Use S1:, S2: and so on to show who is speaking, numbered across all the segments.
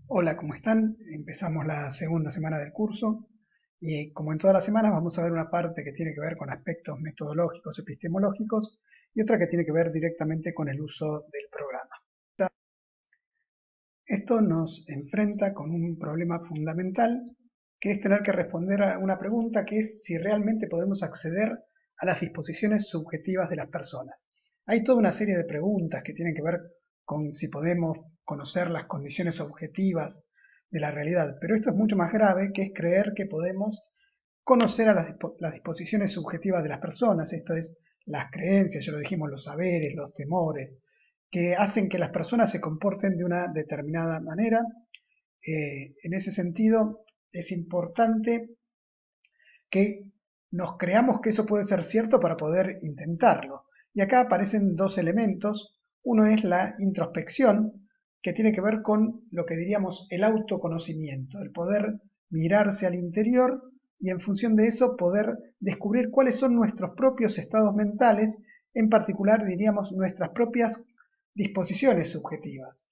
S1: Hola, ¿cómo están? Empezamos la segunda semana del curso y como en todas las semanas vamos a ver una parte que tiene que ver con aspectos metodológicos, epistemológicos y otra que tiene que ver directamente con el uso del programa. Esto nos enfrenta con un problema fundamental que es tener que responder a una pregunta que es si realmente podemos acceder a las disposiciones subjetivas de las personas. Hay toda una serie de preguntas que tienen que ver con si podemos conocer las condiciones objetivas de la realidad, pero esto es mucho más grave, que es creer que podemos conocer a las disposiciones subjetivas de las personas, esto es, las creencias, ya lo dijimos, los saberes, los temores, que hacen que las personas se comporten de una determinada manera. En ese sentido, es importante que nos creamos que eso puede ser cierto para poder intentarlo. Y acá aparecen dos elementos. Uno es la introspección, que tiene que ver con lo que diríamos el autoconocimiento, el poder mirarse al interior y en función de eso poder descubrir cuáles son nuestros propios estados mentales, en particular diríamos nuestras propias disposiciones subjetivas.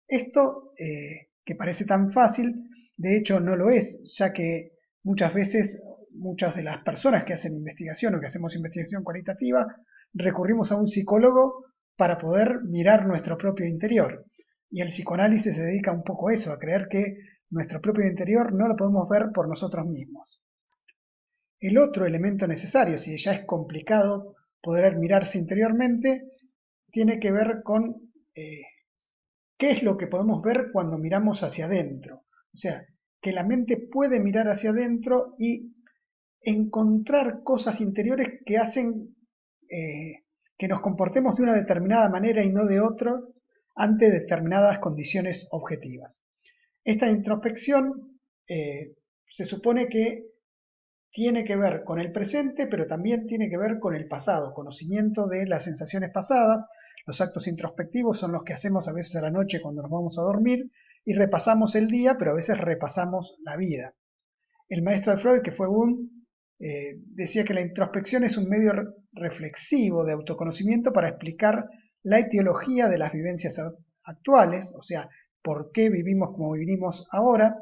S1: Esto, que parece tan fácil, de hecho no lo es, ya que muchas veces muchas de las personas que hacen investigación o que hacemos investigación cualitativa recurrimos a un psicólogo para poder mirar nuestro propio interior. Y el psicoanálisis se dedica un poco a eso, a creer que nuestro propio interior no lo podemos ver por nosotros mismos. El otro elemento necesario, si ya es complicado poder mirarse interiormente, tiene que ver con qué es lo que podemos ver cuando miramos hacia adentro. O sea, que la mente puede mirar hacia adentro y encontrar cosas interiores que hacen que nos comportemos de una determinada manera y no de otra ante determinadas condiciones objetivas. Esta introspección se supone que tiene que ver con el presente, pero también tiene que ver con el pasado, conocimiento de las sensaciones pasadas. Los actos introspectivos son los que hacemos a veces a la noche cuando nos vamos a dormir y repasamos el día, pero a veces repasamos la vida. El maestro de Freud, que fue un, decía que la introspección es un medio reflexivo de autoconocimiento para explicar la etiología de las vivencias actuales, o sea, por qué vivimos como vivimos ahora,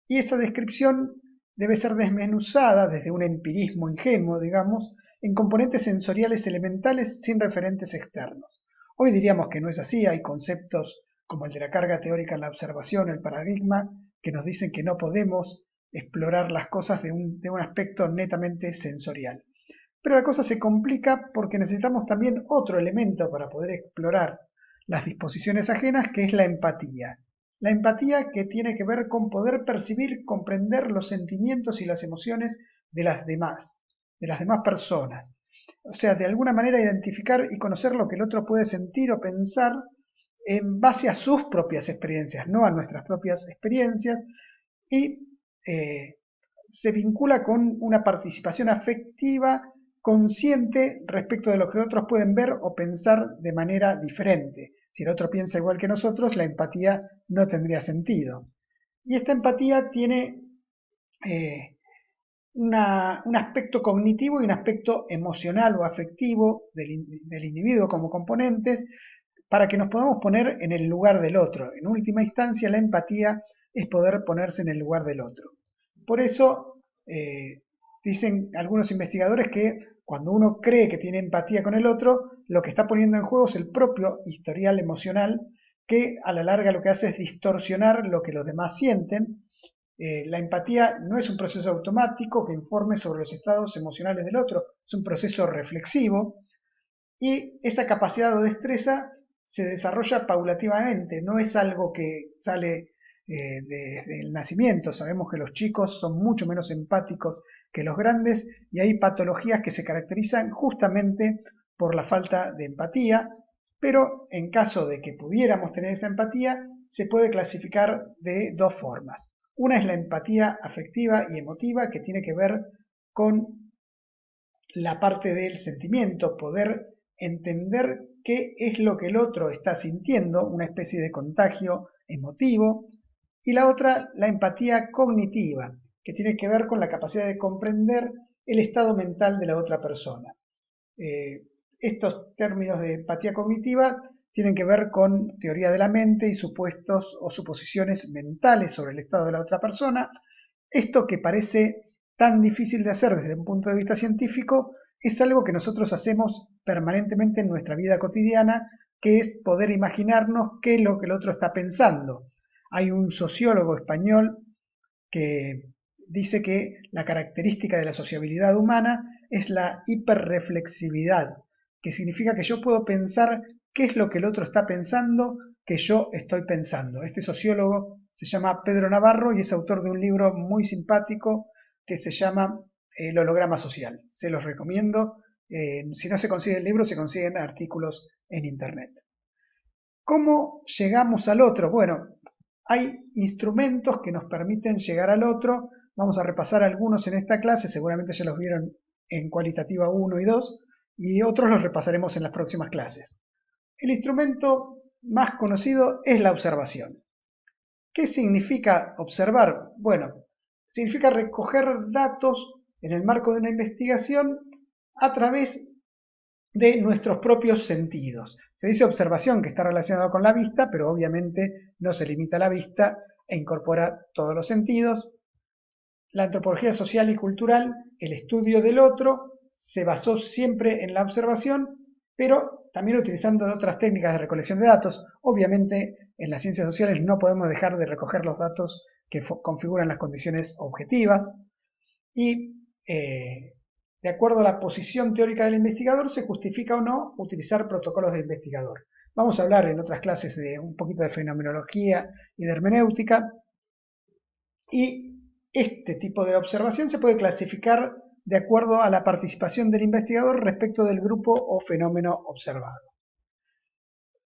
S1: y esa descripción debe ser desmenuzada desde un empirismo ingenuo, digamos, en componentes sensoriales elementales sin referentes externos. Hoy diríamos que no es así, hay conceptos como el de la carga teórica en la observación, el paradigma, que nos dicen que no podemos explorar las cosas de un aspecto netamente sensorial. Pero la cosa se complica porque necesitamos también otro elemento para poder explorar las disposiciones ajenas, que es la empatía. La empatía que tiene que ver con poder percibir, comprender los sentimientos y las emociones de las demás personas. O sea, de alguna manera identificar y conocer lo que el otro puede sentir o pensar en base a sus propias experiencias, no a nuestras propias experiencias, y se vincula con una participación afectiva consciente respecto de lo que otros pueden ver o pensar de manera diferente. Si el otro piensa igual que nosotros, la empatía no tendría sentido. Y esta empatía tiene un aspecto cognitivo y un aspecto emocional o afectivo del individuo como componentes para que nos podamos poner en el lugar del otro. En última instancia, la empatía es poder ponerse en el lugar del otro. Por eso dicen algunos investigadores que cuando uno cree que tiene empatía con el otro, lo que está poniendo en juego es el propio historial emocional que a la larga lo que hace es distorsionar lo que los demás sienten. La empatía no es un proceso automático que informe sobre los estados emocionales del otro, es un proceso reflexivo y esa capacidad o destreza se desarrolla paulativamente, no es algo que sale desde el nacimiento. Sabemos que los chicos son mucho menos empáticos que los grandes y hay patologías que se caracterizan justamente por la falta de empatía, pero en caso de que pudiéramos tener esa empatía, se puede clasificar de dos formas. Una es la empatía afectiva y emotiva, que tiene que ver con la parte del sentimiento, poder entender qué es lo que el otro está sintiendo, una especie de contagio emotivo, y la otra, la empatía cognitiva, que tiene que ver con la capacidad de comprender el estado mental de la otra persona. Estos términos de empatía cognitiva tienen que ver con teoría de la mente y supuestos o suposiciones mentales sobre el estado de la otra persona. Esto que parece tan difícil de hacer desde un punto de vista científico es algo que nosotros hacemos permanentemente en nuestra vida cotidiana, que es poder imaginarnos qué es lo que el otro está pensando. Hay un sociólogo español que dice que la característica de la sociabilidad humana es la hiperreflexividad, que significa que yo puedo pensar qué es lo que el otro está pensando que yo estoy pensando. Este sociólogo se llama Pedro Navarro y es autor de un libro muy simpático que se llama El holograma social. Se los recomiendo. Si no se consigue el libro, se consiguen artículos en internet. ¿Cómo llegamos al otro? Bueno, hay instrumentos que nos permiten llegar al otro. Vamos a repasar algunos en esta clase, seguramente ya los vieron en cualitativa 1 y 2, y otros los repasaremos en las próximas clases. El instrumento más conocido es la observación. ¿Qué significa observar? Bueno, significa recoger datos en el marco de una investigación a través de nuestros propios sentidos. Se dice observación, que está relacionado con la vista, pero obviamente no se limita a la vista e incorpora todos los sentidos. La antropología social y cultural, el estudio del otro, se basó siempre en la observación, pero también utilizando otras técnicas de recolección de datos. Obviamente en las ciencias sociales no podemos dejar de recoger los datos que configuran las condiciones objetivas y de acuerdo a la posición teórica del investigador, se justifica o no utilizar protocolos de investigador. Vamos a hablar en otras clases de un poquito de fenomenología y de hermenéutica. Y este tipo de observación se puede clasificar de acuerdo a la participación del investigador respecto del grupo o fenómeno observado.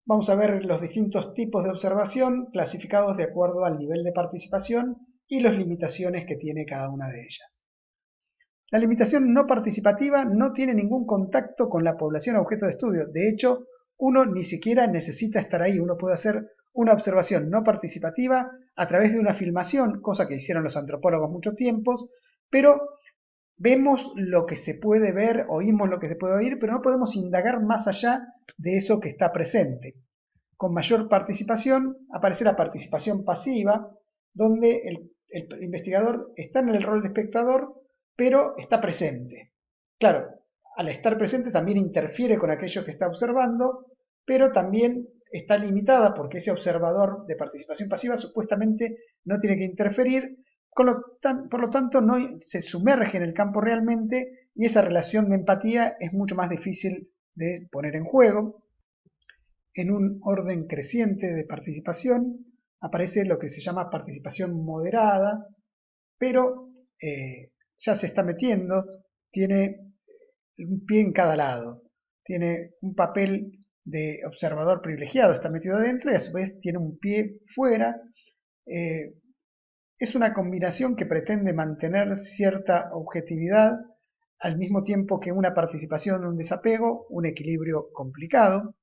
S1: Vamos a ver los distintos tipos de observación clasificados de acuerdo al nivel de participación y las limitaciones que tiene cada una de ellas. La limitación no participativa no tiene ningún contacto con la población objeto de estudio. De hecho, uno ni siquiera necesita estar ahí. Uno puede hacer una observación no participativa a través de una filmación, cosa que hicieron los antropólogos mucho tiempo, pero vemos lo que se puede ver, oímos lo que se puede oír, pero no podemos indagar más allá de eso que está presente. Con mayor participación aparece la participación pasiva, donde el investigador está en el rol de espectador, pero está presente. Claro, al estar presente también interfiere con aquello que está observando, pero también está limitada porque ese observador de participación pasiva supuestamente no tiene que interferir, por lo tanto no se sumerge en el campo realmente y esa relación de empatía es mucho más difícil de poner en juego. En un orden creciente de participación aparece lo que se llama participación moderada, pero ya se está metiendo, tiene un pie en cada lado, tiene un papel de observador privilegiado, está metido adentro y a su vez tiene un pie fuera. Es una combinación que pretende mantener cierta objetividad al mismo tiempo que una participación, un desapego, un equilibrio complicado.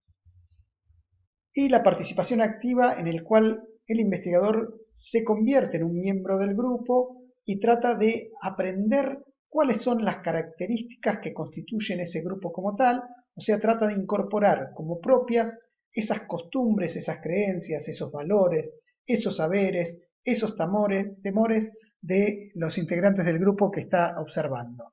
S1: Y la participación activa en el cual el investigador se convierte en un miembro del grupo y trata de aprender cuáles son las características que constituyen ese grupo como tal, o sea, trata de incorporar como propias esas costumbres, esas creencias, esos valores, esos saberes, esos temores de los integrantes del grupo que está observando.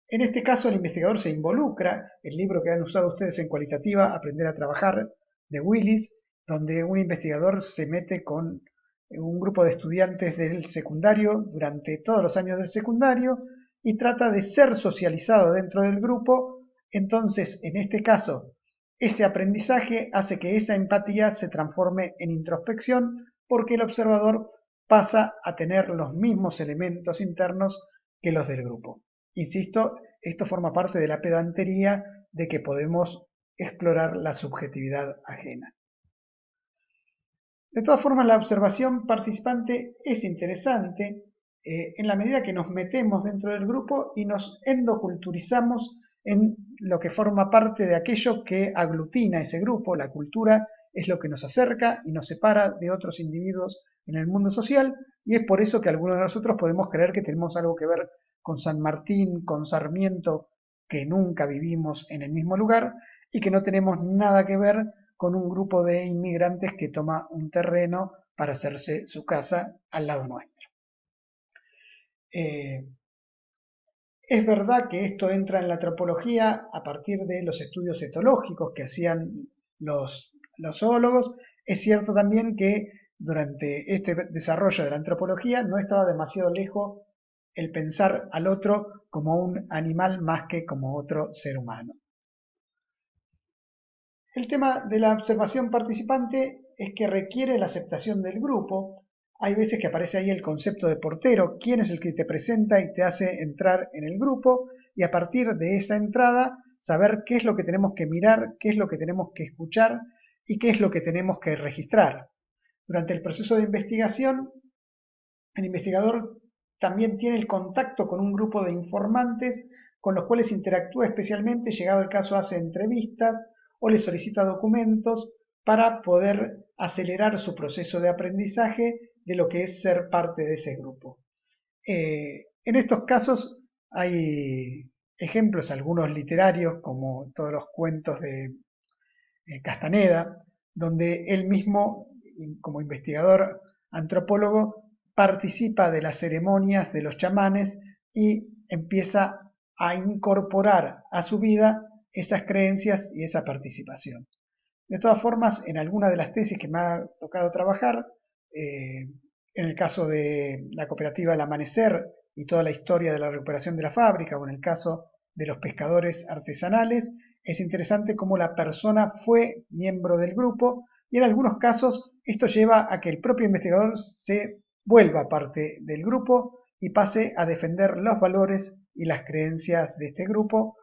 S1: En este caso el investigador se involucra, el libro que han usado ustedes en cualitativa, Aprender a trabajar, de Willis, donde un investigador se mete con un grupo de estudiantes del secundario durante todos los años del secundario y trata de ser socializado dentro del grupo. Entonces, en este caso, ese aprendizaje hace que esa empatía se transforme en introspección porque el observador pasa a tener los mismos elementos internos que los del grupo. Insisto, esto forma parte de la pedantería de que podemos explorar la subjetividad ajena. De todas formas, la observación participante es interesante en la medida que nos metemos dentro del grupo y nos endoculturizamos en lo que forma parte de aquello que aglutina ese grupo. La cultura es lo que nos acerca y nos separa de otros individuos en el mundo social y es por eso que algunos de nosotros podemos creer que tenemos algo que ver con San Martín, con Sarmiento, que nunca vivimos en el mismo lugar y que no tenemos nada que ver con un grupo de inmigrantes que toma un terreno para hacerse su casa al lado nuestro. Es verdad que esto entra en la antropología a partir de los estudios etológicos que hacían los zoólogos. Es cierto también que durante este desarrollo de la antropología no estaba demasiado lejos el pensar al otro como un animal más que como otro ser humano. El tema de la observación participante es que requiere la aceptación del grupo. Hay veces que aparece ahí el concepto de portero, quién es el que te presenta y te hace entrar en el grupo, y a partir de esa entrada saber qué es lo que tenemos que mirar, qué es lo que tenemos que escuchar y qué es lo que tenemos que registrar. Durante el proceso de investigación, el investigador también tiene el contacto con un grupo de informantes con los cuales interactúa especialmente, llegado el caso hace entrevistas o le solicita documentos para poder acelerar su proceso de aprendizaje de lo que es ser parte de ese grupo. En estos casos hay ejemplos, algunos literarios, como todos los cuentos de Castaneda, donde él mismo, como investigador antropólogo, participa de las ceremonias de los chamanes y empieza a incorporar a su vida esas creencias y esa participación. De todas formas, en alguna de las tesis que me ha tocado trabajar, en el caso de la cooperativa El Amanecer y toda la historia de la recuperación de la fábrica, o en el caso de los pescadores artesanales, es interesante cómo la persona fue miembro del grupo y en algunos casos esto lleva a que el propio investigador se vuelva parte del grupo y pase a defender los valores y las creencias de este grupo.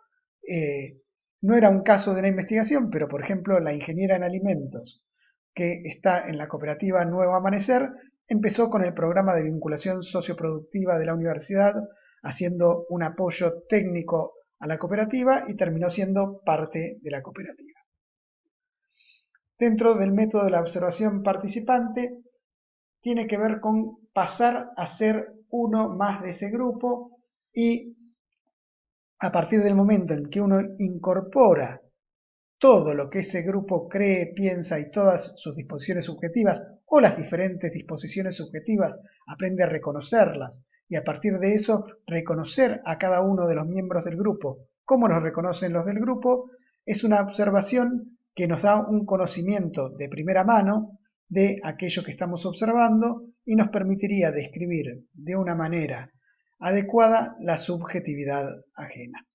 S1: No era un caso de una investigación, pero por ejemplo la ingeniera en alimentos que está en la cooperativa Nuevo Amanecer empezó con el programa de vinculación socioproductiva de la universidad, haciendo un apoyo técnico a la cooperativa y terminó siendo parte de la cooperativa. Dentro del método de la observación participante, tiene que ver con pasar a ser uno más de ese grupo y a partir del momento en que uno incorpora todo lo que ese grupo cree, piensa y todas sus disposiciones subjetivas o las diferentes disposiciones subjetivas, aprende a reconocerlas y a partir de eso reconocer a cada uno de los miembros del grupo, cómo los reconocen los del grupo, es una observación que nos da un conocimiento de primera mano de aquello que estamos observando y nos permitiría describir de una manera adecuada la subjetividad ajena.